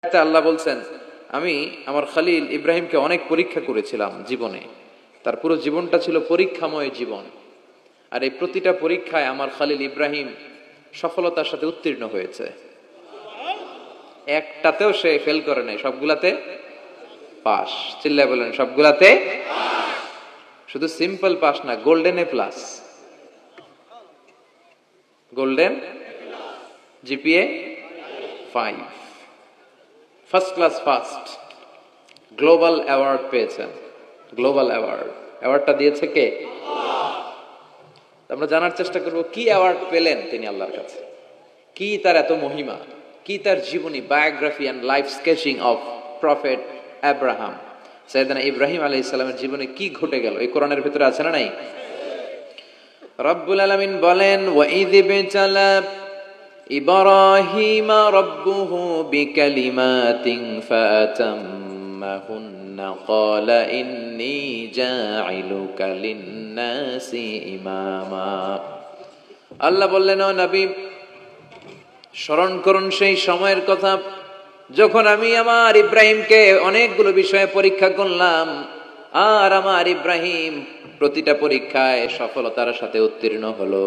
আল্লাহ বলছেন, আমি আমার খলিল ইব্রাহিমকে অনেক পরীক্ষা করেছিলাম জীবনে। তার পুরো জীবনটা ছিল পরীক্ষাময় জীবন। আর এই প্রতিটা পরীক্ষায় আমার খলিল ইব্রাহিম সফলতার সাথে উত্তীর্ণ হয়েছে। একটাতেও সে ফেল করে নাই, সবগুলাতে পাস। চিল্লায় বলেন সবগুলাতে। শুধু সিম্পল পাস না, golden A plus, golden GPA 5, first class first, global award পেয়েছেন। গ্লোবাল অ্যাওয়ার্ডটা দিয়েছে কে? আমরা জানার চেষ্টা করব কি অ্যাওয়ার্ড পেলেন তিনি আল্লাহর কাছে, কি তার এত মহিমা, কি তার জীবনী, biography and life sketching of prophet Abraham. সাইয়েদনা ইব্রাহিম আলাইহিস সালামের জীবনে কি ঘটে গেল এই কোরআনের ভিতরে আছে না নাই? রব্বুল আলামিন বলেন, ওয়া ইয বিতালা ইব্রাহিম রাব্বুহু বিকালিমাতিন ফাতাম্মাহুন্না ক্বালা ইন্নী জাইলুকা লিন-নাসি ইমামা। আল্লাহ বললেন, ও নবী, স্মরণ করুন সেই সময়ের কথা যখন আমি আমার ইব্রাহিমকে অনেকগুলো বিষয়ে পরীক্ষা করলাম, আর আমার ইব্রাহিম প্রতিটা পরীক্ষায় সফলতার সাথে উত্তীর্ণ হলো।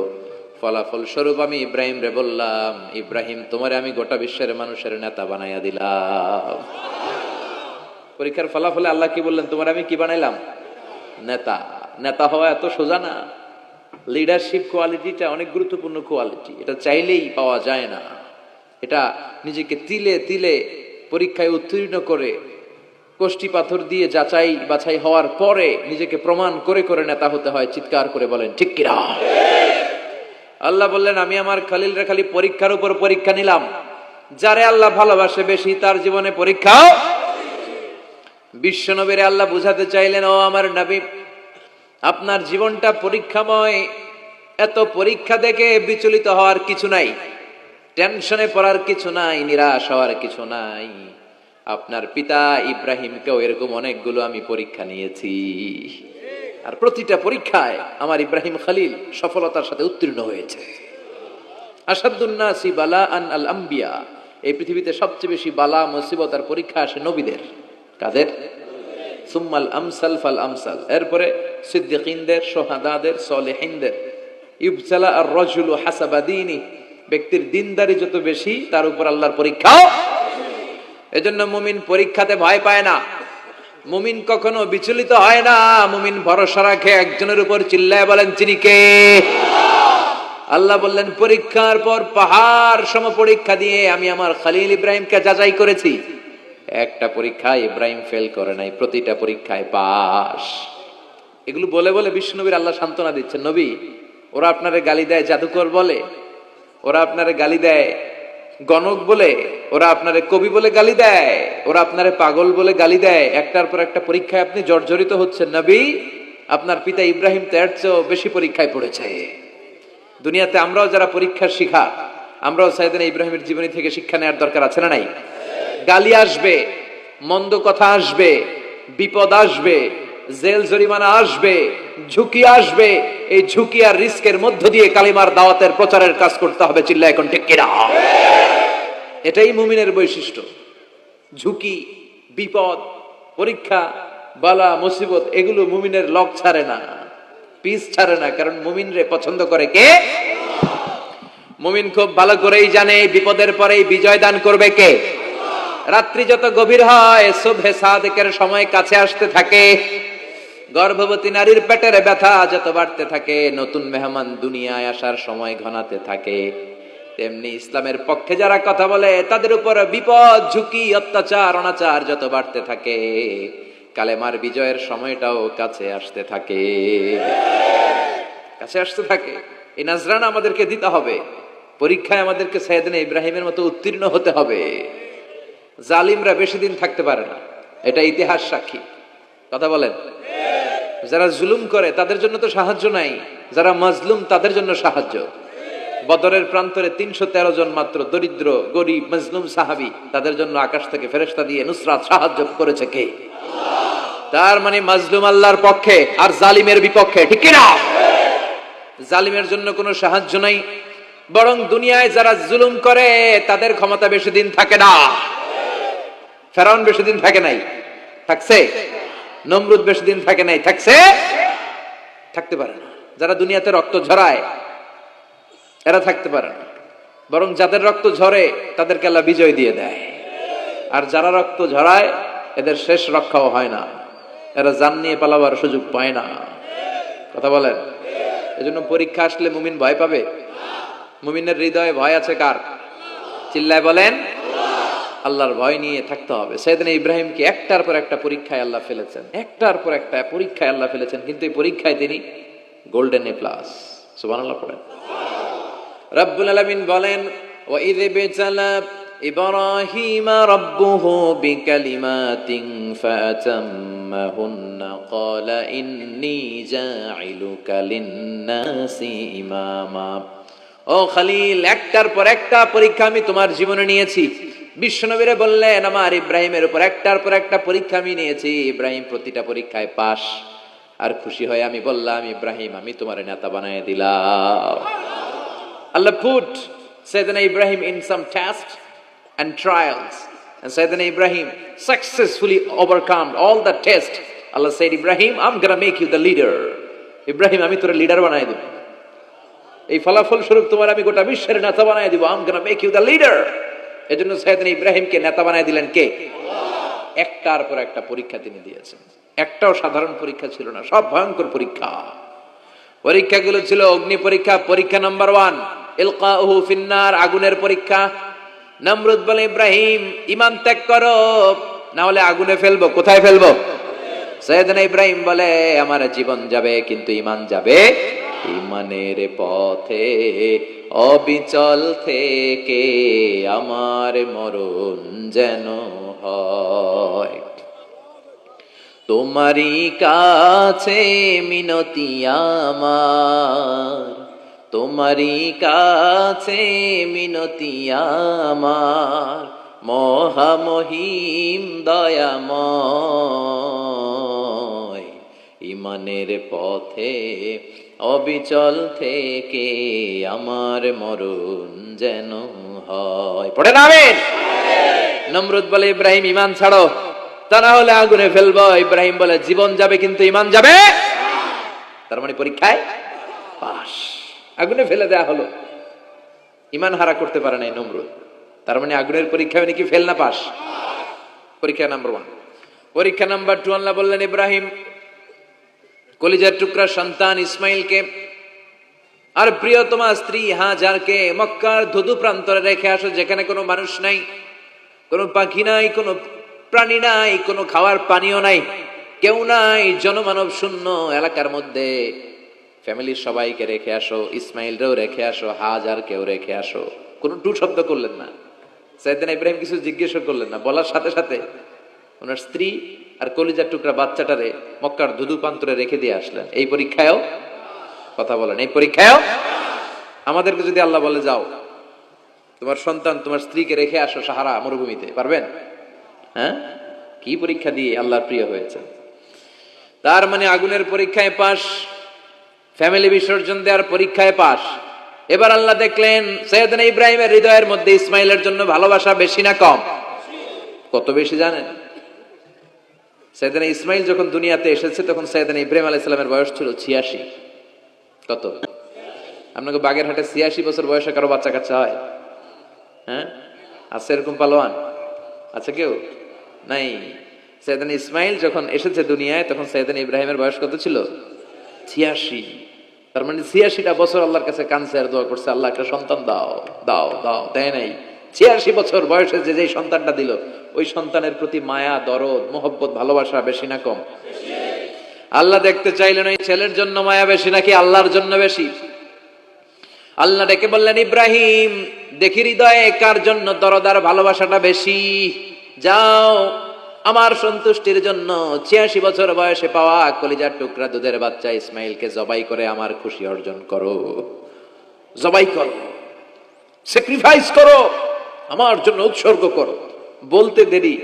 ফলাফল স্বরূপ আমি ইব্রাহিম রে বললাম, ইব্রাহিম, তোমারে আমি গোটা বিশ্বের মানুষের নেতা বানাইয়া দিলাম। পরীক্ষার ফলাফলে আল্লাহ কি বললেন? তোমার আমি কি বানাইলাম? নেতা। নেতা হওয়া এত সোজা না। লিডারশিপ কোয়ালিটিটা অনেক গুরুত্বপূর্ণ কোয়ালিটি, এটা চাইলেই পাওয়া যায় না। এটা নিজেকে তিলে তিলে পরীক্ষায় উত্তীর্ণ করে, কষ্টি পাথর দিয়ে যাচাই বাছাই হওয়ার পরে নিজেকে প্রমাণ করে করে নেতা হতে হয়। চিৎকার করে বলেন ঠিক কিনা? আল্লাহ বললেন, আমি আমার খলিলরে খালি পরীক্ষার উপর পরীক্ষা নিলাম। যারে আল্লাহ ভালোবাসে বেশি তার জীবনে পরীক্ষা। বিশ্ব নবীরে আল্লাহ বুঝাতে চাইলেন, ও আমার নবী, আপনার জীবনটা পরীক্ষাময়। এত পরীক্ষা দেখে বিচলিত হওয়ার কিছু নাই, টেনশনে পড়ার কিছু নাই, নিরাশ হওয়ার কিছু নাই। আপনার পিতা ইব্রাহিমকেও এরকম অনেকগুলো আমি পরীক্ষা নিয়েছি, আর প্রতিটা পরীক্ষায় আমার ইব্রাহিম খলিল সফলতার সাথে উত্তীর্ণ হয়েছে। আসাদুন নাসি বালাআন আল আম্বিয়া, এই পৃথিবীতে সবচেয়ে বেশি বালা মুসিবত আর পরীক্ষা আসে নবীদের। কাদের? সুম্মাল আমসাল ফাল আমসাল, এরপরে সিদ্দিকিনদের, শুহাদাদের, সালেহিনদের। ইবতালা আর রাজুলু হাসাবা দীনি, ব্যক্তির দিনদারি যত বেশি তার উপর আল্লাহর পরীক্ষা। এজন্য মুমিন পরীক্ষাতে ভয় পায় না, মুমিন কখনো বিচলিত হয় না। মুমিন ভরসা রাখে একজনের উপর। চিল্লায় বলেন তিনি কে? আল্লাহ বললেন, পরীক্ষার পর পাহাড় সম পরীক্ষা দিয়ে আমি আমার খলিল ইব্রাহিমকে যাচাই করেছি। একটা পরীক্ষায় ইব্রাহিম ফেল করে নাই, প্রতিটা পরীক্ষায় পাস। এগুলো বলে বলে বিশ্বনবীর আল্লাহ সান্ত্বনা দিচ্ছেন, নবী, ওরা আপনারে গালি দেয় জাদুকর বলে, ওরা আপনারে গালি দেয় গণক বলে, ওরা আপনারে কবি বলে গালি দেয়, ওরা আপনারে পাগল বলে গালি দেয়, একটার পর একটা পরীক্ষায় আপনি জর্জরিত হচ্ছেন। নবী, আপনার পিতা ইব্রাহিম তার চেয়েও বেশি পরীক্ষায় পড়েছে। দুনিয়াতে আমরাও যারা পরীক্ষার শিখা, আমরাও সাইয়েদনা ইব্রাহিমের জীবনী থেকে শিক্ষা নেওয়ার দরকার আছে না নাই? গালি আসবে, মন্দ কথা আসবে, বিপদ আসবে, জেল জরিমানা আসবে, ঝুঁকি আসবে। এই ঝুঁকি আর রিস্কের মধ্য দিয়ে কালিমার দাওয়াতের প্রচারের কাজ করতে হবে। চিল্লা এখন ঠিক কিনা? এটাই মুমিনের বৈশিষ্ট্য। ঝুঁকি, বিপদ, পরীক্ষা, বালা মুসিবত, এগুলো মুমিনের লক ছাড়ে না, পিস ছাড়ে না। কারণ মুমিনরে পছন্দ করে কে? মুমিন খুব ভালো করেই জানে বিপদের পরেই বিজয় দান করবে কে। রাত্রি যত গভীর হয়, সুবহে সাদিকের সময় কাছে আসতে থাকে, গর্ভবতী নারীর পেটের ব্যথা যত বাড়তে থাকে, নতুন মেহমান দুনিয়ায় আসার সময় ঘনাতে থাকে, তেমনি ইসলামের পক্ষে যারা কথা বলে তাদের উপর বিপদ, ঝুঁকি, অত্যাচার, অনাচার যত বাড়তে থাকে, কালেমার বিজয়ের সময়টাও কাছে আসতে থাকে, কাছে আসতে থাকে। এই নাজরানা আমাদেরকে দিতে হবে। পরীক্ষায় আমাদেরকে সাইয়েদনা ইব্রাহিমের মতো উত্তীর্ণ হতে হবে। জালিমরা বেশি দিন থাকতে পারে না, এটা ইতিহাস সাক্ষী। কথা বলেন। যারা জুলুম করে তাদের জন্য তো সাহায্য নাই, যারা মাজলুম তাদের জন্য সাহায্য। বদরের প্রান্তরে 313 জন মাত্র দরিদ্র, গরিব, মাজলুম সাহাবী, তাদের জন্য আকাশ থেকে ফেরেশতা দিয়ে নুসরাত, সাহায্য করেছে কে? তার মানে মাজলুম আল্লাহর পক্ষে আর জালিমের বিপক্ষে, ঠিক কি না? জালিমের জন্য কোনো সাহায্য নাই, বরং দুনিয়ায় যারা জুলুম করে তাদের ক্ষমতা বেশি দিন থাকে না। ফেরাউন বেশি দিন থাকে নাই, থাকছে? নমরুদ বেশি দিন থাকে নাই, থাকছে? থাকতে পারে না। যারা দুনিয়াতে রক্ত ঝরায় এরা থাকতে পারে না, বরং যাদের রক্ত ঝরে তাদেরকে আল্লাহ বিজয় দিয়ে দেয়। আর যারা রক্ত ঝরায় এদের শেষ রক্ষাও হয় না, এরা জান নিয়ে পালাবার সুযোগ পায় না। কথা বলেন? এজন্য পরীক্ষা আসলে মুমিন ভয় পাবে? মুমিনের হৃদয়ে ভয় আছে কার? চিল্লায় বলেন। আল্লাহর ভয় নিয়ে থাকতে হবে। সাইয়েদনা ইব্রাহিমকে একটার পর একটা পরীক্ষায় আল্লাহ ফেলেছেন, একটার পর একটা পরীক্ষায় আল্লাহ ফেলেছেন, কিন্তু এই পরীক্ষায় তিনি গোল্ডেন এ প্লাস। সুবহানাল্লাহ পড়েন। রব্বুল আলামিন বলেন, ওয়া ইয বিতালা ইব্রাহিমা রাব্বুহু বিকালিমাতিন ফাতাম্মাহুন্না ক্বালা ইন্নী জাইলুকা লিন-নাসি ইমামা। ও খলিল, একটার পর একটা পরীক্ষা আমি তোমার জীবনে নিয়েছি। বিশ্বনবীরে বললেন, আমার ইব্রাহিমের উপর একটার পর একটা পরীক্ষা আমি নিয়েছি, ইব্রাহিম প্রতিটা পরীক্ষায় পাস। আর খুশি হয়ে আমি বললাম, ইব্রাহিম আমি তোমার নেতা বানায় দিলাম। Allah put Sayyidina Ibrahim in some tests and trials, and Sayyidina Ibrahim successfully overcome all the tests. Allah said, Ibrahim, I'm gonna make you the leader. Ibrahim, আমি তোর লিডার বানায় দেব। এই ফলাফল স্বরূপ তোমার আমি গোটা বিশ্বের নেতা বানায় দিব। I'm gonna make you the leader. এজন্য সাইয়েদনা ইব্রাহিমকে নেতা বানায় দিলেন কে? একটার পর একটা পরীক্ষা তিনি দিয়েছেন। একটাও সাধারণ পরীক্ষা ছিল না, সব ভয়ঙ্কর পরীক্ষা। পরীক্ষাগুলো ছিল অগ্নি পরীক্ষা। পরীক্ষা নাম্বার 1 ইলকাউহু ফিন্নার, আগুনের পরীক্ষা। নমরুদ বলে, ইব্রাহিম ঈমান ত্যাগ করো, না হলে আগুনে ফেলবো। কোথায় ফেলবো? সাইয়েদনা ইব্রাহিম বলে, আমার জীবন যাবে কিন্তু ঈমান যাবে। ঈমানের পথে অবিচল থেকে আমার মরণ যেন হয়। তোমারই কাছে মিনতি আমার, তোমারই কাছে মিনতি আমার, মহামহিম দয়াময়। ঈমানের পথে অবিচল থেকে আমার মরণ যেন হয়। পড়েন আমিন। নমরুদ বলে, ইব্রাহিম ঈমান ছাড়ো, তা না হলে আগুনে ফেলবো। ইব্রাহিম বলে, জীবন যাবে কিন্তু ঈমান যাবে। তার মানে পরীক্ষায় পাস, আগুনে ফেলে দেয়া হলো। ঈমান হারা করতে পারে নাই নমরুদ। তার মানে আগুনের পরীক্ষায় নাকি ফেল না পাস? পরীক্ষা নাম্বার 1। পরীক্ষা নাম্বার 2 আল্লাহ বললেন, ইব্রাহিম কলিজার টুকরা সন্তান ইসমাইলকে আর প্রিয়তমা স্ত্রী হাজারকে মক্কার ধুধু প্রান্তরে রেখে আসো, যেখানে কোনো মানুষ নাই, কোনো পাখি নাই, কোনো প্রাণী নাই, কোনো খাওয়ার পানিও নাই, কেউ নাই, জনমানব শূন্য এলাকার মধ্যে ফ্যামিলির সবাইকে রেখে আসো, ইসমাইলরেও রেখে আসো, হাজারকেও রেখে আসো। কোনো টু শব্দ করলেন না। সাইয়েদনা ইব্রাহিম কিছু জিজ্ঞেসও করলেন না, বলার সাথে সাথে ওনার স্ত্রী আর কলিজার টুকরা বাচ্চাটারে মক্কার ধুধু প্রান্তরে রেখে দিয়ে আসলেন। এই পরীক্ষায়ও, কথা বলেন, এই পরীক্ষায়ও আমাদেরকে যদি আল্লাহ বলে, যাও তোমার সন্তান তোমার স্ত্রীকে রেখে আসো সাহারা মরুভূমিতে, পারবেন? হ্যাঁ, কি পরীক্ষা দিয়ে আল্লাহর প্রিয় হয়েছে। তার মানে আগুনের পরীক্ষায় পাস, ফ্যামিলি বিসর্জন দেওয়ার পরীক্ষায় পাস। এবার আল্লাহ দেখলেন সাইয়েদনা ইব্রাহিমের হৃদয়ের মধ্যে ইসমাইলের জন্য ভালোবাসা বেশি না কম? কত বেশি জানেন? সাইয়েদনা ইসমাইল যখন দুনিয়াতে এসেছে তখন সাইয়েদনা ইব্রাহিম আলাইহিস সালামের বয়স ছিল 86। কত? আপনাকে বাগেরহাটে 86 বছর বয়সে কারো বাচ্চা কাচ্চা হয়? হ্যাঁ, আছে এরকম পালোয়ান? আছে কেউ? নাই। সাইয়েদনা ইসমাইল যখন এসেছে দুনিয়ায় তখন সাইয়েদনা ইব্রাহিমের বয়স কত ছিল? 86। তার মানে 86টা বছর আল্লাহর কাছে কাঁদছে আর দোয়া করছে, আল্লাহ একটা সন্তান দাও দাও দাও, দেয় নাই। 86 বছর বয়সে যে যেই সন্তানটা দিল, ওই সন্তানের প্রতি মায়া, দরদ, মোহব্বত, ভালোবাসা বেশি না কম? আল্লাহ দেখতে চাইলেন ওই ছেলের জন্য মায়া বেশি নাকি আল্লাহর জন্য বেশি। আল্লাহ ডেকে বললেন, ইব্রাহিম দেখি হৃদয়ে কার জন্য দরদ আর ভালোবাসাটা বেশি। যাও আমার সন্তুষ্টির জন্য 86 বছর বয়সে পাওয়া কলিজার টুকরা দুধের বাচ্চা ইসমাইলকে জবাই করে আমার খুশি অর্জন করো। জবাই করো, স্যাক্রিফাইস করো, আমার জন্য উৎসর্গ করো। বলতে দেরি,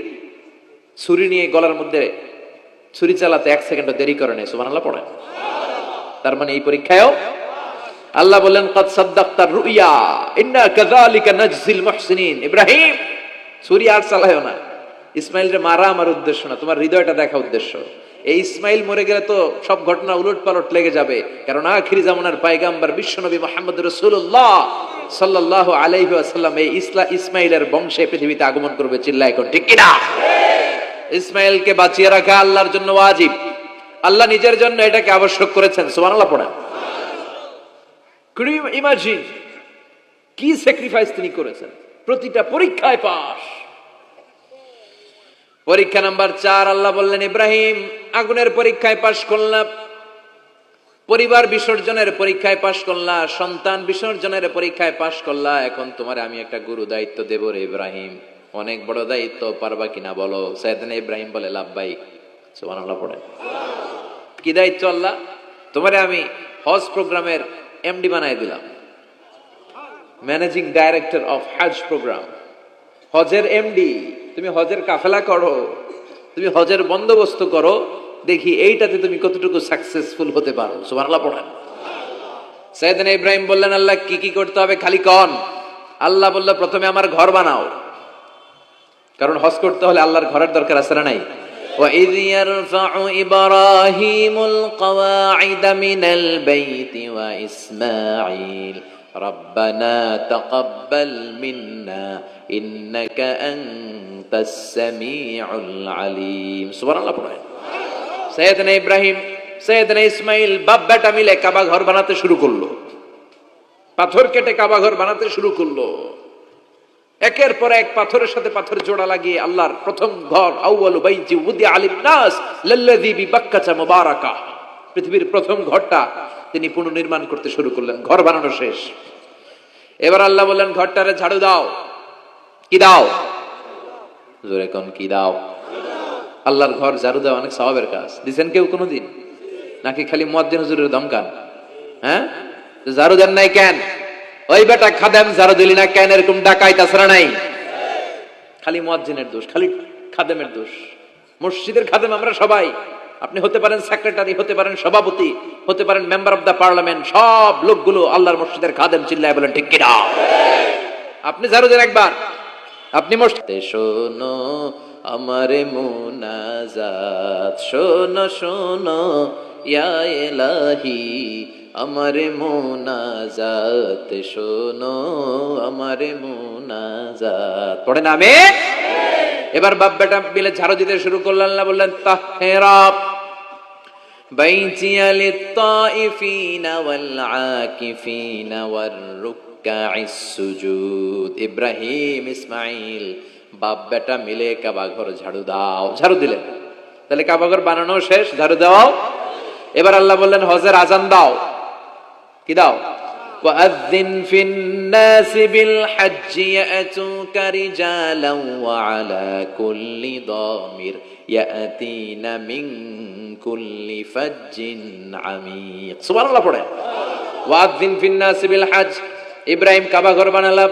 ছুরি নিয়ে গলার মধ্যে ছুরি চালাতে 1 সেকেন্ডও দেরি করে নেই। সুবহানাল্লাহ পড়েন। তার মানে এই পরীক্ষায়ও আল্লাহ বললেন, ক্বাদ সাদ্দাকতার রুইয়া ইন্না কাযালিকা নাজজিল মুহসিনিন। ইব্রাহিম ছুরি আর চালায়ও না, ইসমাইলরে মারা আমার উদ্দেশ্য না, তোমার হৃদয়টা দেখা উদ্দেশ্য। এই ইসমাইল মরে গেলে তো সব ঘটনা উলট পালট লেগে যাবে, কারণ আখিরি জামানার পয়গাম্বর বিশ্বনবী মুহাম্মদ রাসূলুল্লাহ সাল্লাল্লাহু আলাইহি ওয়াসাল্লাম এই ইসমাইলের বংশে পৃথিবীতে আগমন করবে। চিল্লায় এখন ঠিক কিনা? ইসমাইলকে বাঁচিয়ে রাখা আল্লাহর জন্য ওয়াজিব, আল্লাহ নিজের জন্য এটাকে আবশ্যক করেছেন। সুবহানাল্লাহ পড়েন। Could you imagine কি স্যাক্রিফাইস তিনি করেছেন? প্রতিটা পরীক্ষায় পাস। পরীক্ষা নাম্বার 4 আল্লাহ বললেন, ইব্রাহিম আগুনের পরীক্ষায় পাস করলাম, পরিবার বিসর্জনের পরীক্ষায় পাস করলা, সন্তান বিসর্জনের পরীক্ষায় পাস করলা, এখন তোমার আমি একটা গুরু দায়িত্ব দেব রে ইব্রাহিম, অনেক বড় দায়িত্ব, পারবা কিনা বলো? সাইয়েদনা ইব্রাহিম বলে লাব্বাইক। সুবহানাল্লাহ পড়ে। কি দায়িত্ব আল্লাহ? তোমারে আমি হজ প্রোগ্রামের এমডি বানাই দিলাম, ম্যানেজিং ডাইরেক্টর অফ হজ প্রোগ্রাম, হজের এমডি। তুমি হজের কাফেলা করো, তুমি হজের বন্দোবস্ত করো, দেখি এইটাতে তুমি কতটুকু সাকসেসফুল হতে পারো। সুবহানাল্লাহ পড়েন। সাইয়েদনা ইব্রাহিম বললেন, আল্লাহ কি কি করতে হবে খালি কন। আল্লাহ বলল, প্রথমে আমার ঘর বানাও, কারণ হজ করতে হলে আল্লাহর ঘরের দরকার আছে না নাই? وَإِذْ يَرْفَعُ إِبْرَاهِيمُ الْقَوَاعِدَ مِنَ الْبَيْتِ وَإِسْمَاعِيلُ رَبَّنَا تَقَبَّلْ مِنَّا إِنَّكَ أَنْتَ السَّمِيعُ الْعَلِيمُ। সুবহানাল্লাহ পড়েন। সাইয়েদনা ইব্রাহিম, সাইয়েদনা ইসমাইল বাপ বেটা মিলে কাবা ঘর বানাতে শুরু করলো, পাথর কেটে কাবা ঘর বানাতে শুরু করলো। একের পর এক পাথরের সাথে পাথর জোড়া লাগিয়ে আল্লাহর প্রথম ঘর, আউয়ালু বাইতি উদিআ লিন-নাস লাল্লাযী বিবাক্কাতা মুবারাকা, পৃথিবীর প্রথম ঘরটা তিনি পুনর্নির্মাণ করতে শুরু করলেন। ঘর বানানো শেষ, এবার আল্লাহ বললেন, ঘরটারে ঝাড়ু দাও। কি দাও? জোরে কোন কি দাও? আল্লাহর ঘর ঝাড়ু দেওয়া অনেক সওয়াবের কাজ। দিবেন কেউ কোনোদিন? নাকি খালি মুয়াজ্জিন হুজুরের দমকান? হ্যাঁ, ঝাড়ু দেন নাই কেন? ওই বেটা খাদেম ঝাড়ু দিলি না কেন? এরকম ডাকাইত আসরা নাই? খালি মুয়াজ্জিনের দোষ, খালি খাদেমের দোষ। মসজিদের খাদেম আমরা সবাই। আপনি হতে পারেন সেক্রেটারি, হতে পারেন সভাপতি, হতে পারেন মেম্বার অফ দা পার্লামেন্ট, সব লোকগুলো আল্লাহর মসজিদের খাদেম। চিল্লায় বলেন ঠিক কিনা? আপনি ঝাড়ু দেন একবার, আপনি মসজিদে। শোনো আমারে মুনাজাত, শোনো শোনো ইয়া ইলাহি আমারে মুনাজাত, শোনো আমারে মুনাজাত। পড়েন আমিন। এবার বাপ বেটা মিলে ঝাড়ু দিতে শুরু করলেন। আল্লাহ বললেন, তাহহিরা বাইতিয়া লিত-তাইফিনা ওয়াল আকিফিনা ওয়ার রুকআইস সুজুদ। ইব্রাহিম ইসমাইল বাপ বেটা মিলে কাবা ঘর ঝাড়ু দাও। ঝাড়ু দিলেন, তাহলে কাবা ঘর বানানো শেষ, ঝাড়ু দাও। এবার আল্লাহ বললেন, হজের আজান দাও। কি দাও? ওয়াআযিন ফিন-নাসি বিল-হাজ্জি ইয়াতুকা রিজালান ওয়া আলা কুল্লি দামির ইয়াতিনা মিন কুল্লি ফাজ্জিন আমিক। সুবহানাল্লাহ পড়েন। ওয়াআযিন ফিন-নাসি বিল-হাজ্জ। ইব্রাহিম কাবা ঘর বানালাম,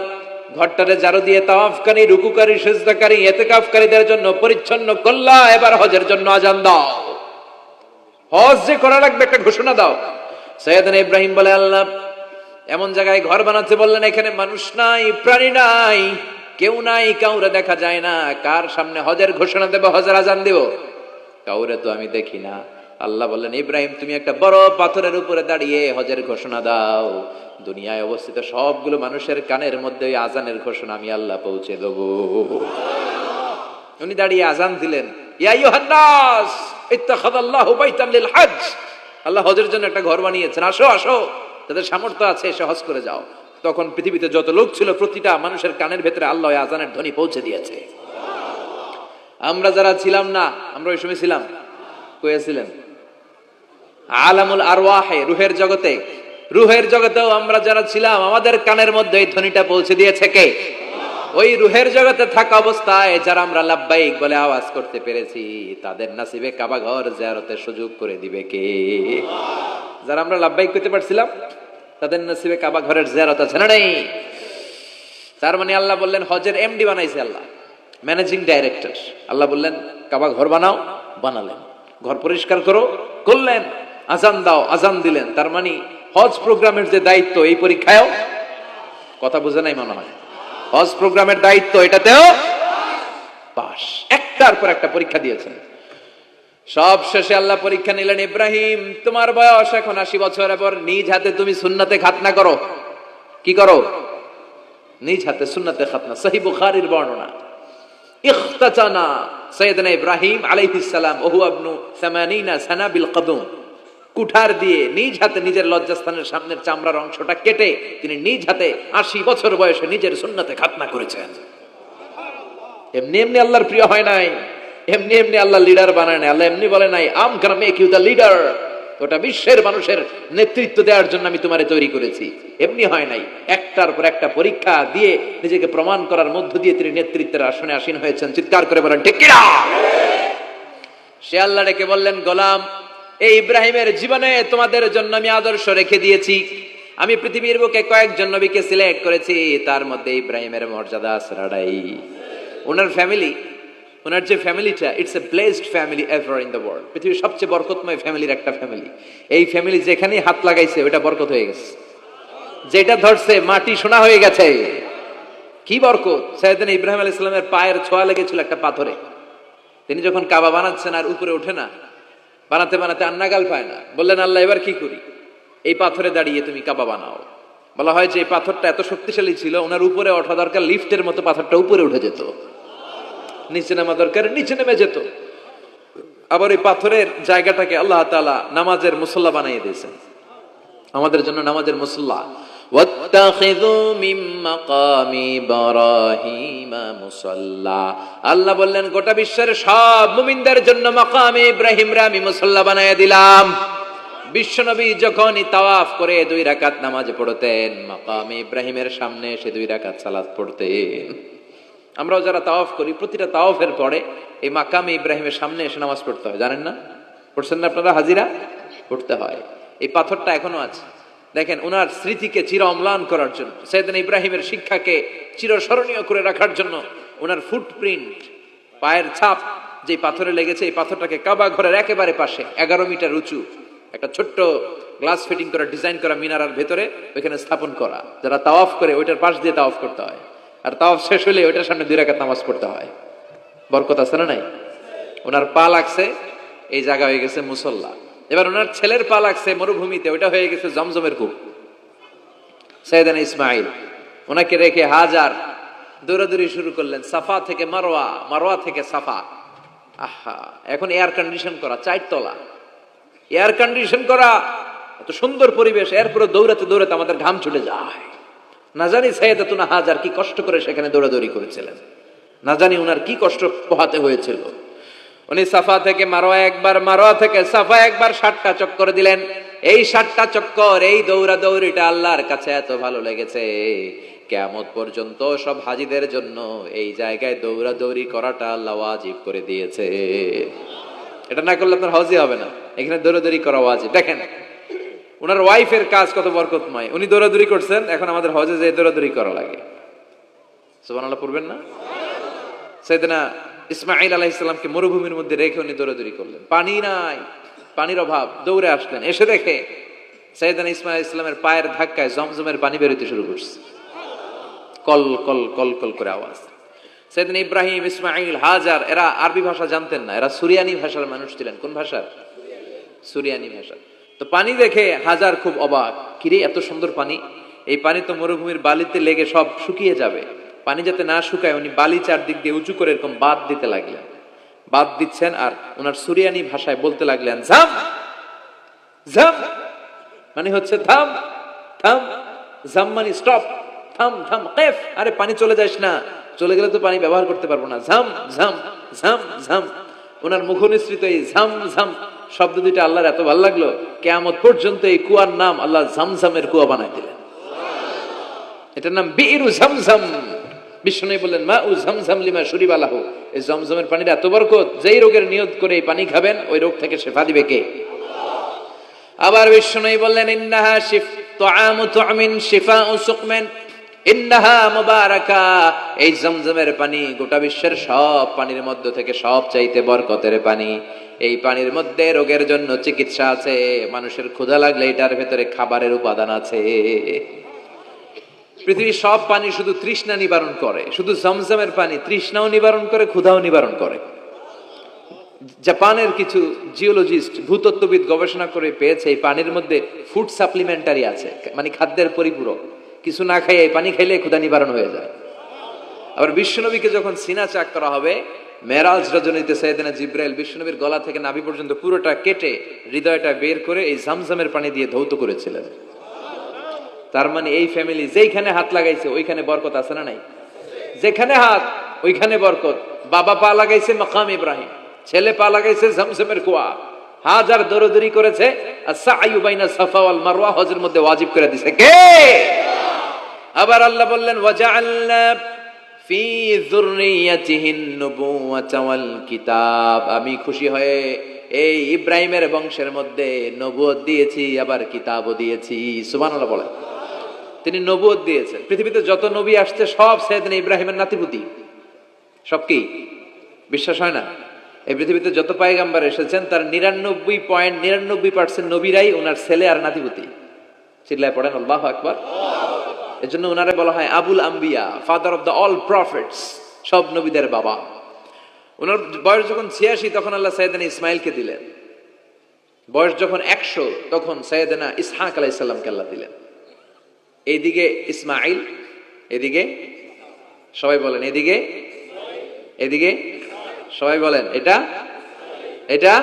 ঘরটারে ঝাড়ু দিয়ে তাওয়াফকারী, রুকুকারী, সিজদাকারী, ইতিকাফকারীদের জন্য পরিচ্ছন্ন করলা। এবার হজের জন্য আজান দাও। হজ যে করা লাগবে একটা ঘোষণা দাও। সাইয়েদনা ইব্রাহিম বলে, আল্লাহ এমন জায়গায় ঘর বানাতে বললেন এখানে মানুষ নাই, প্রাণী নাই, কেউ নাই, কাউরে দেখা যায় না, কার সামনে হজের ঘোষণা দেব, হজের আজান দেব? কাউরে তো আমি দেখি না। আল্লাহ বললেন, ইব্রাহিম তুমি একটা বড় পাথরের উপরে দাঁড়িয়ে হজের ঘোষণা দাও, দুনিয়ায় অবস্থিত সবগুলো মানুষের কানের মধ্যে ওই আজানের ঘোষণা আমি আল্লাহ পৌঁছে দেব। উনি দাঁড়িয়ে আজান দিলেন, ইয়া আইয়ুহান নাস ইত্তাখাযাল্লাহু বাইতান লিল হজ। আল্লাহ হজের জন্য একটা ঘর বানিয়েছেন, আসো আসো, তাদের সামর্থ্য আছে এসে হজ করে যাও। তখন পৃথিবীতে যত লোক ছিল প্রতিটা মানুষের কানের ভেতরে আল্লাহ আজানের ধ্বনি পৌঁছে দিয়েছে। আমরা যারা ছিলাম না, আমরা ওই সময় ছিলাম, কয়েছিলেন আলামুল আরওয়াহে, রুহের জগতে, রুহের জগতেও আমরা যারা ছিলাম আমাদের কানের মধ্যে এই ধ্বনিটা পৌঁছে দিয়েছে কে? ওই রুহের জগতে থাকা অবস্থায় যারা আমরা লাব্বাইক বলে আওয়াজ করতে পেরেছি, তাদের নসিবে কাবা ঘর জিয়ারতের সুযোগ করে দিবে কে? যারা আমরা লাব্বাইক করতে পারছিলাম তাদের নসিবে কাবা ঘরের জিয়ারত আছে না নাই? তার মানে আল্লাহ বললেন হজের এমডি বানাইছে আল্লাহ, ম্যানেজিং ডাইরেক্টর। আল্লাহ বললেন কাবা ঘর বানাও, বানালেন। ঘর পরিষ্কার করো, করলেন। আজান দাও, আজান দিলেন। তার মানে হজ প্রোগ্রামের যে দায়িত্ব এই পরীক্ষায়ও, কথা বুঝে নাই মনে হয়, হজ প্রোগ্রামের দায়িত্ব এটাতেও পাস। একটার পর একটা পরীক্ষা দিয়েছেন। সব শেষে আল্লাহ পরীক্ষা নিলেন, ইব্রাহিম তোমার বয়স এখন 80 বছর, এবার নিজ হাতে তুমি সুন্নাতে খাতনা করো। কি করো? নিজ হাতে সুন্নাতে খাতনা। সহিহ বুখারীর বর্ণনা। ইখতাতানা সাইয়েদনা ইব্রাহিম আলাইহিস সালাম ওহু ইবনু 80 সানা বিল কদম। কুঠার দিয়ে নিজ হাতে নিজের লজ্জাস্থানের সামনের চামড়ার অংশটা কেটে তিনি নিজ হাতে 80 বছর বয়সে নিজের সুন্নাতে খাতনা করেছেন। এমনি এমনি আল্লাহর প্রিয় হয় নাই, এমনি এমনি আল্লাহ লিডার বানায় নাই। আল্লাহ এমনি বলে নাই I'm gonna make you the leader, গোটা বিশ্বের মানুষের নেতৃত্ব দেওয়ার জন্য আমি তোমারে তৈরি করেছি। এমনি হয় নাই, একটার পর একটা পরীক্ষা দিয়ে নিজেকে প্রমাণ করার মধ্য দিয়ে তিনি নেতৃত্বের আসনে আসীন হয়েছেন। চিৎকার করে বলেন ঠিক কিনা? সে আল্লাহ ডেকে বললেন, গোলাম এই ইব্রাহিমের জীবনে তোমাদের জন্য আমি আদর্শ রেখে দিয়েছি। আমি পৃথিবীর বুকে কয়েকজন নবীকে সিলেক্ট করেছি, তার মধ্যে ইব্রাহিমের মর্যাদা আসরাডাই। ওনার ফ্যামিলি, ওনার যে ফ্যামিলিটা, it's a blessed family ever in the world. পৃথিবীর সবচেয়ে বরকতময় ফ্যামিলির একটা ফ্যামিলি। এই ফ্যামিলি যেখানেই হাত লাগাইছে ওটা বরকত হয়ে গেছে, যেটা ধরছে মাটি সোনা হয়ে গেছে। কি বরকত! সাইয়েদনা ইব্রাহিম আলাইহিস সালামের পায়ের ছোঁয়া লেগেছিল একটা পাথরে। তিনি যখন কাবা বানাচ্ছেন আর উপরে ওঠে না, বানাতে বানাতে আর নাগাল পায় না, বললেন আল্লাহ এবার কি করি? এই পাথরে দাঁড়িয়ে তুমি কাবা বানাও। বলা হয় যে এই পাথরটা এত শক্তিশালী ছিল, ওনার উপরে ওঠা দরকার লিফটের মতো, পাথরটা উপরে উঠে যেত, নিচে নামা দরকার নিচে নেমে যেত। আবার এই পাথরের জায়গাটাকে আল্লাহ তাআলা নামাজের মুসল্লা বানিয়ে দিয়েছেন, আমাদের জন্য নামাজের মুসল্লা। ওয়াত্তাখিযু মিন মাকামি ইব্রাহিমা মুসাল্লা। আল্লাহ বললেন গোটা বিশ্বের সব মুমিনদের জন্য মাকামে ইব্রাহিমরে আমি মুসল্লা বানায় দিলাম। বিশ্বনবী যখনই তাওয়াফ করে 2 রাকাত নামাজ পড়তেন, মাকামে ইব্রাহিমের সামনে এসে 2 রাকাত সালাত পড়তেন। আমরাও যারা তাওয়াফ করি, প্রতিটা তাওয়াফের পরে এই মাকামে ইব্রাহিমের সামনে এসে নামাজ পড়তে হয়, জানেন না? পড়ছেন না আপনারা? হাজিরা পড়তে হয়। এই পাথরটা এখনো আছে। দেখেন, ওনার স্মৃতিকে চির অম্লান করার জন্য, সাইয়েদনা ইব্রাহিমের শিক্ষাকে চিরস্মরণীয় করে রাখার জন্য ওনার ফুটপ্রিন্ট, পায়ের ছাপ যে পাথরে লেগেছে, এই পাথরটাকে কাবা ঘরের একেবারে পাশে 11 মিটার উঁচু একটা ছোট্ট গ্লাস ফিটিং করা, ডিজাইন করা মিনারার ভেতরে ওইখানে স্থাপন করা। যারা তাওয়াফ করে ওইটার পাশ দিয়ে তাওয়াফ করতে হয়, আর তাওয়াফ শেষ হলে ওইটার সামনে 2 রাকাত নামাজ পড়তে হয়। বরকত আছে না নাই? ওনার পা লাগছে, এই জায়গা হয়ে গেছে মুসল্লা। এবার ওনার ছেলের পা লাগছে মরুভূমিতে, ওইটা হয়ে গেছে জমজমের কূপ। সাইয়েদনা ইসমাইল, ওনাকে রেখে হাজার দৌড়াদৌড়ি শুরু করলেন, সাফা থেকে মারওয়া, মারওয়া থেকে সাফা। আহা, এখন এয়ার কন্ডিশন করা, 4 তলা এয়ার কন্ডিশন করা, এত সুন্দর পরিবেশ, এরপরে দৌড়াতে দৌড়াতে আমাদের ঘাম ছুটে যায়। না জানি সাইয়েদাতুনা হাজার কি কষ্ট করে সেখানে দৌড়াদৌড়ি করেছিলেন, না জানি উনার কি কষ্ট পোহাতে হয়েছিল। উনি সাফা থেকে মারওয়া একবার, মারওয়া থেকে সাফা একবার 60টা চক্কর দিলেন। এই 60টা চক্কর, এই দৌড়াদৌড়িটা আল্লাহর কাছে এত ভালো লেগেছে, কিয়ামত পর্যন্ত সব হাজীদের জন্য এই জায়গায় দৌড়াদৌড়ি করাটা আল্লাহ ওয়াজিব করে দিয়েছে। এটা না করলে আপনার হজই হবে না, এখানে দৌড়াদৌড়ি করা ওয়াজিব। দেখেন ওনার ওয়াইফের কাজ কত বরকতময়, উনি দৌড়াদৌড়ি করছেন, এখন আমাদের হজে যে দৌড়াদৌড়ি করা লাগে। সুবহানাল্লাহ পড়বেন না? সাইয়েদনা ইসমাঈল আলাইহিস সালামকে মরুভূমির মধ্যে রেখে উনি দৌড়াদৌড়ি করলেন, পানি নাই, পানির অভাব, দৌড়ে আসলেন। এসে দেখে সাইয়েদনা ইসমাঈল আলাইহিস সালামের পায়ের ধাক্কায় জমজমের পানি বের হতে শুরু করছে, কল কল কল কল করে আওয়াজ। সাইয়েদনা ইব্রাহিম, ইসমাঈল, হাজার এরা আরবি ভাষা জানতেন না, এরা সুরিয়ানি ভাষার মানুষ ছিলেন। কোন ভাষার? সুরিয়ানি ভাষা। তো পানি দেখে হাজার খুব অবাক, কিরে এত সুন্দর পানি, এই পানি তো মরুভূমির বালিতে লেগে সব শুকিয়ে যাবে। পানি যাতে না শুকায় উনি বালি চারদিক দিয়ে উঁচু করে এরকম বাদ দিতে লাগলেন, বাদ দিচ্ছেন আর ওনার সুরিয়ানি ভাষায় বলতে লাগলেন ঝাম ঝাম, মানে হচ্ছে থাম থাম, ঝাম মানে স্টপ, থাম থাম, কেফ, আরে পানি চলে যাস না, চলে গেলে তো পানি ব্যবহার করতে পারবো না, ঝাম ঝাম ঝাম ঝাম। ওনার মুখনিসৃত এই ঝাম ঝাম শব্দ দুইটা আল্লাহর এত ভালো লাগলো, কিয়ামত পর্যন্ত এই কুয়ার নাম আল্লাহ ঝমঝমের কুয়া বানাই দিলেন। এটার নাম বিইরু ঝমঝম। বিষ্ণু বললেন মা উ ঝমঝম লিমা শুরিবা লাহু, এই জমজমের পানির এত বরকত, যেই রোগের নিয়ত করে এই পানি খাবেন ওই রোগ থেকে শেফা দিবে কে? আবার বিষ্ণু বললেন ইন্নাহা তুআমু তুমিন শিফাউ সুকমিন ইন্নাহা মুবারাকা, এই জমজমের পানি গোটা বিশ্বের সব পানির মধ্য থেকে সব চাইতে বরকতের পানি। এই পানির মধ্যে রোগের জন্য চিকিৎসা আছে, মানুষের ক্ষুধা লাগলে এটার ভেতরে খাবারের উপাদান আছে। পৃথিবীর সব পানি শুধু তৃষ্ণা নিবারণ করে, শুধু জমজমের পানি তৃষ্ণাও নিবারণ করে, ক্ষুধাও নিবারণ করে। জাপানের কিছু জিওলজিস্ট, ভূতত্ত্ববিদ গবেষণা করে পেয়েছে এই পানির মধ্যে ফুড সাপ্লিমেন্টারি আছে, মানে খাদ্যের পরিপূরক। কিছু না খাইয়ে এই পানি খাইলে ক্ষুধা নিবারণ হয়ে যায়। আবার বিশ্বনবীকে যখন সিনা চাক করা হবে, মেরাজ রজনীতে সাইয়েদনা জিব্রাইল বিশ্বনবীর গলা থেকে নাভি পর্যন্ত পুরোটা কেটে হৃদয়টা বের করে এই জামজামের পানি দিয়ে ধৌত করেছিলেন। তার মানে এই ফ্যামিলি যেইখানে হাত লাগাইছে ওইখানে বরকত আছে না নাই? যেখানে হাত ওইখানে বরকত। বাবা পা লাগাইছে মাকাম ইব্রাহিম, ছেলে পা লাগাইছে জামজামের কুয়া, হাজার দৌড়দৌড়ি করেছে আস-সা'য়ু বাইনা সাফা ওয়াল মারওয়া হজের মধ্যে ওয়াজিব করে দিয়েছে কে? আবার আল্লাহ বললেন ওয়াজআলনা ফি যুররিয়াতিহিন নুবুওয়াতা ওয়াল কিতাব, আমি খুশি হয়ে এই ইব্রাহিমের বংশের মধ্যে নবুয়ত দিয়েছি, আবার কিতাবও দিয়েছি। সুবহানাল্লাহ বলেন। তিনি নবুয়ত দিয়েছেন। পৃথিবীতে যত নবী আসছে সব সাইয়েদনা ইব্রাহিমের নাতিপুতি। সব কি বিশ্বাস হয় না? এই পৃথিবীতে যত পয়গম্বর এসেছেন তার 99.99% নবীরাই ওনার ছেলে আর নাতিপুতি। চিল্লায় পড়েন আল্লাহু আকবার। এজন্য ওনারে বলা হয় আবুল আম্বিয়া, father of the all prophets, সব নবীদের বাবা। ওনার বয়স যখন 86 তখন আল্লাহ সাইয়েদনা ইসমাইলকে দিলেন। বয়স যখন 100 তখন সাইয়েদনা ইসহাক আলাইহিস সালামকে আল্লাহ দিলেন। এইদিকে ইসমাইল, এদিকে সবাই বলেন এদিকে, এদিকে সবাই বলেন এটা এটা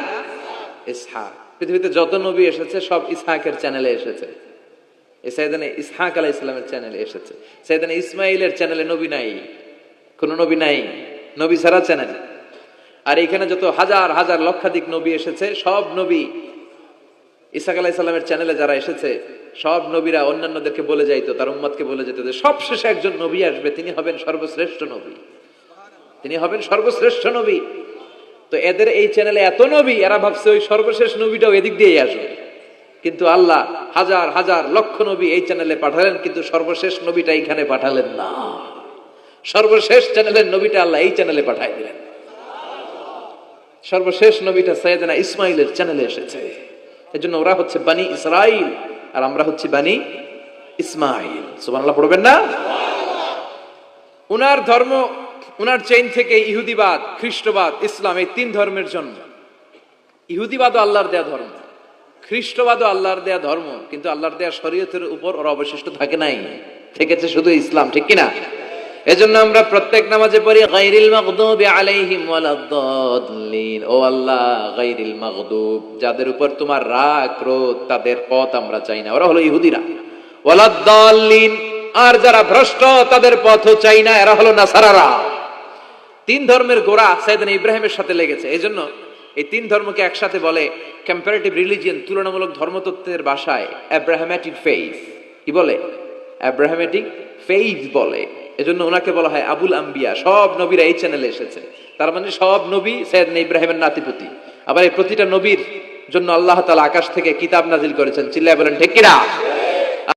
ইসহাক। পৃথিবীতে যত নবী এসেছে সব ইসহাকের চ্যানেলে এসেছে। সাইয়েদনা ইসহাক আলাইহিস সালামের চ্যানেলে এসেছে। সাইয়েদনা ইসমাইলের চ্যানেলে নবী নাই, কোন নবী নাই, নবী ছাড়া চ্যানেল। আর এখানে যত হাজার হাজার লক্ষাধিক নবী এসেছে সব নবী ইসহাক আলাইহিস সালামের চ্যানেলে যারা এসেছে সব নবীরা অন্যান্যদেরকে বলে যাইতো, তার উম্মতকে বলে যেত যে সবশেষে একজন নবী আসবে, তিনি হবেন সর্বশ্রেষ্ঠ নবী, তিনি হবেন সর্বশ্রেষ্ঠ নবী। তো এদের এই চ্যানেলে এত নবী, এরা ভাবছে ওই সর্বশেষ নবীটাও এদিক দিয়েই আসবে। কিন্তু আল্লাহ হাজার হাজার লক্ষ নবী এই চ্যানেলে পাঠালেন, কিন্তু সর্বশেষ নবীটা এইখানে পাঠালেন না। সর্বশেষ চ্যানেলের নবীটা আল্লাহ এই চ্যানেলে পাঠাই দিলেন। সর্বশেষ নবীটা সাইয়েদনা ইসমাইলের চ্যানেলে এসেছে। এজন্য ওরা হচ্ছে বানি ইসরাইল আর আমরা হচ্ছি বানি ইসমাইল। সুবহানাল্লাহ পড়বেন না? উনার ধর্ম, উনার চেইন থেকে ইহুদিবাদ, খ্রিস্টবাদ, ইসলাম, এই তিন ধর্মের জন্ম। ইহুদিবাদও আল্লাহর দেয়া ধর্ম, খ্রিস্টবাদও আল্লাহর দেয়া ধর্ম, কিন্তু আল্লাহর দেয়া শরীয়তের উপর ওরা অবশিষ্ট থাকে নাই, থেকেছে শুধু ইসলাম। ঠিক কিনা? এজন্য আমরা প্রত্যেক নামাজে পড়ি গায়রিল মাগদুবি আলাইহিম ওয়ালাদ-দাল্লিন। ও আল্লাহ, গায়রিল মাগদুব, যাদের উপর তোমার রাগ ক্রোধ, তাদের পথ আমরা চাই না, ওরা হলো ইহুদিরা। ওয়ালাদ-দাল্লিন, আর যারা ভ্রষ্ট তাদের পথও চাই না, এরা হলো নাসারারা। তিন ধর্মের গোড়া সাইয়েদনা ইব্রাহিমের সাথে লেগেছে। এজন্য এই তিন ধর্মকে একসাথে বলে কম্পারেটিভ রিলিজিয়ন, তুলনামূলক ধর্মতত্ত্বের ভাষায় অ্যাব্রাহামেটিক ফেইথ। কি বলে? অ্যাব্রাহামেটিক ফেইথ বলে। এজন্য ওনাকে বলা হয় আবুল আম্বিয়া। সব নবীরা এই চ্যানেলে এসেছে, তার মানে সব নবী সাইয়েদনা ইব্রাহিমের নাতিপুতি। আবার এই প্রতিটা নবীর জন্য আল্লাহ তাআলা আকাশ থেকে কিতাব নাজিল করেছেন। চিল্লায় বলেন ঠিক কিনা?